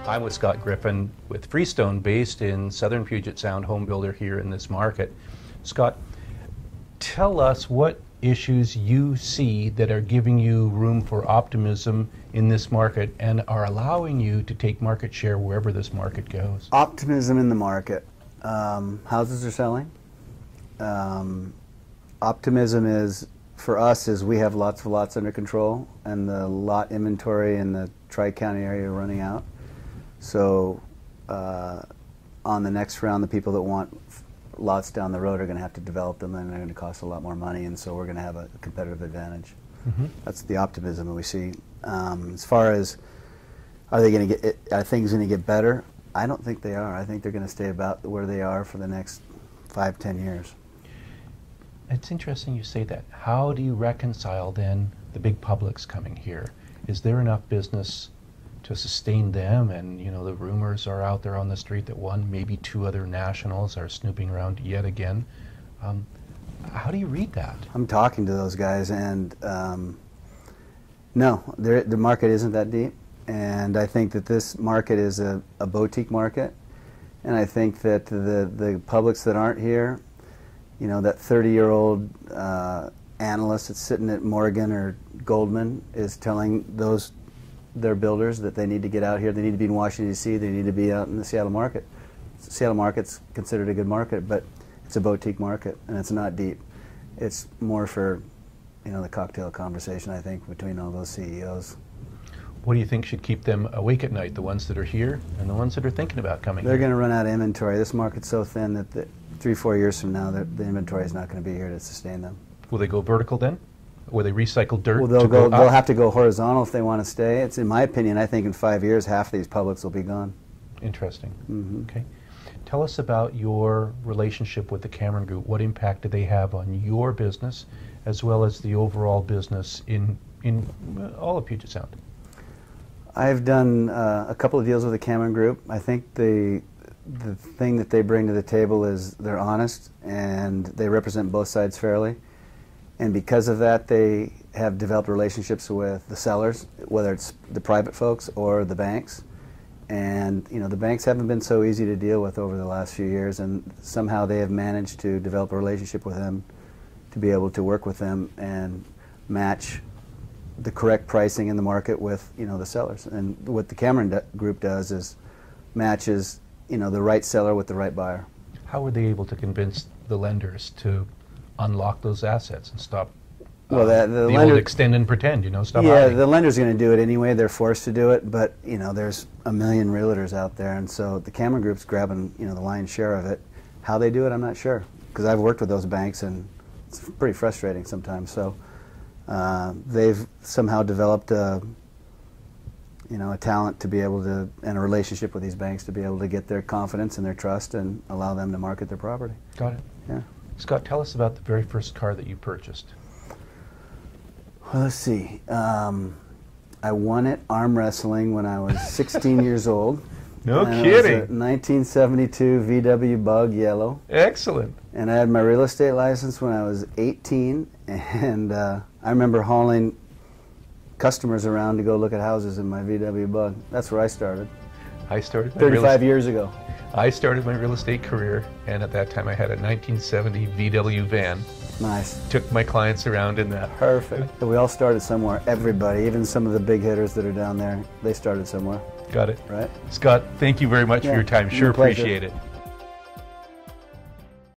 I'm with Scott Griffin with Freestone, based in southern Puget Sound, home builder here in this market. Scott, tell us what issues you see that are giving you room for optimism in this market and are allowing you to take market share wherever this market goes. Optimism in the market. Houses are selling. Optimism is, for us, is we have lots of lots under control, and the lot inventory in the Tri-County area are running out. So on the next round, the people that want lots down the road are going to have to develop them, and they're going to cost a lot more money, and so we're going to have a competitive advantage. Mm-hmm. That's the optimism that we see. As far as are things going to get better? I don't think they are. I think they're going to stay about where they are for the next 5-10 years. It's interesting you say that. How do you reconcile then the big publics coming here? Is there enough business to sustain them? And you know, the rumors are out there on the street that one, maybe two other nationals are snooping around yet again. How do you read that? I'm talking to those guys, and no, the market isn't that deep, and I think that this market is a boutique market, and I think that the publics that aren't here, you know, that 30-year-old analyst that's sitting at Morgan or Goldman is telling their builders that they need to get out here, they need to be in Washington, D.C., they need to be out in the Seattle market. The Seattle market's considered a good market, but it's a boutique market, and it's not deep. It's more for, you know, the cocktail conversation, I think, between all those CEOs. What do you think should keep them awake at night, the ones that are here and the ones that are thinking about coming They're here? going to run out of inventory. This market's so thin that 3-4 years from now, the inventory is not going to be here to sustain them. Will they go vertical then? Will they recycle dirt? Well, they'll have to go horizontal if they want to stay. It's, in my opinion, I think in 5 years, half of these publics will be gone. Interesting. Mm-hmm. Okay. Tell us about your relationship with the Cameron Group. What impact do they have on your business, as well as the overall business in all of Puget Sound? I've done a couple of deals with the Cameron Group. I think the thing that they bring to the table is they're honest, and they represent both sides fairly. And because of that, they have developed relationships with the sellers, whether it's the private folks or the banks. And you know, the banks haven't been so easy to deal with over the last few years, and somehow they have managed to develop a relationship with them to be able to work with them and match the correct pricing in the market with, you know, the sellers. And what the Cameron Group does is matches, you know, the right seller with the right buyer. How were they able to convince the lenders to unlock those assets and stop well, the old extend and pretend, you know, stop Yeah, hiding? the lender's going to do it anyway. They're forced to do it, but, you know, there's a million realtors out there, and so the Cameron Group's grabbing, you know, the lion's share of it. How they do it, I'm not sure, because I've worked with those banks, and it's pretty frustrating sometimes. So they've somehow developed a talent to be able to, and a relationship with these banks to be able to get their confidence and their trust and allow them to market their property. Got it. Yeah. Scott, tell us about the very first car that you purchased. Well, let's see. I won it arm wrestling when I was 16 years old. No and kidding. It was a 1972 VW Bug Yellow. Excellent. And I had my real estate license when I was 18, and I remember hauling customers around to go look at houses in my VW Bug. That's where I started. I started 35 years ago. I started my real estate career, and at that time I had a 1970 VW van. Nice. Took my clients around in that. Perfect. We all started somewhere. Everybody, even some of the big hitters that are down there, they started somewhere. Got it. Right? Scott, thank you very much for your time. Sure pleasure. appreciate it.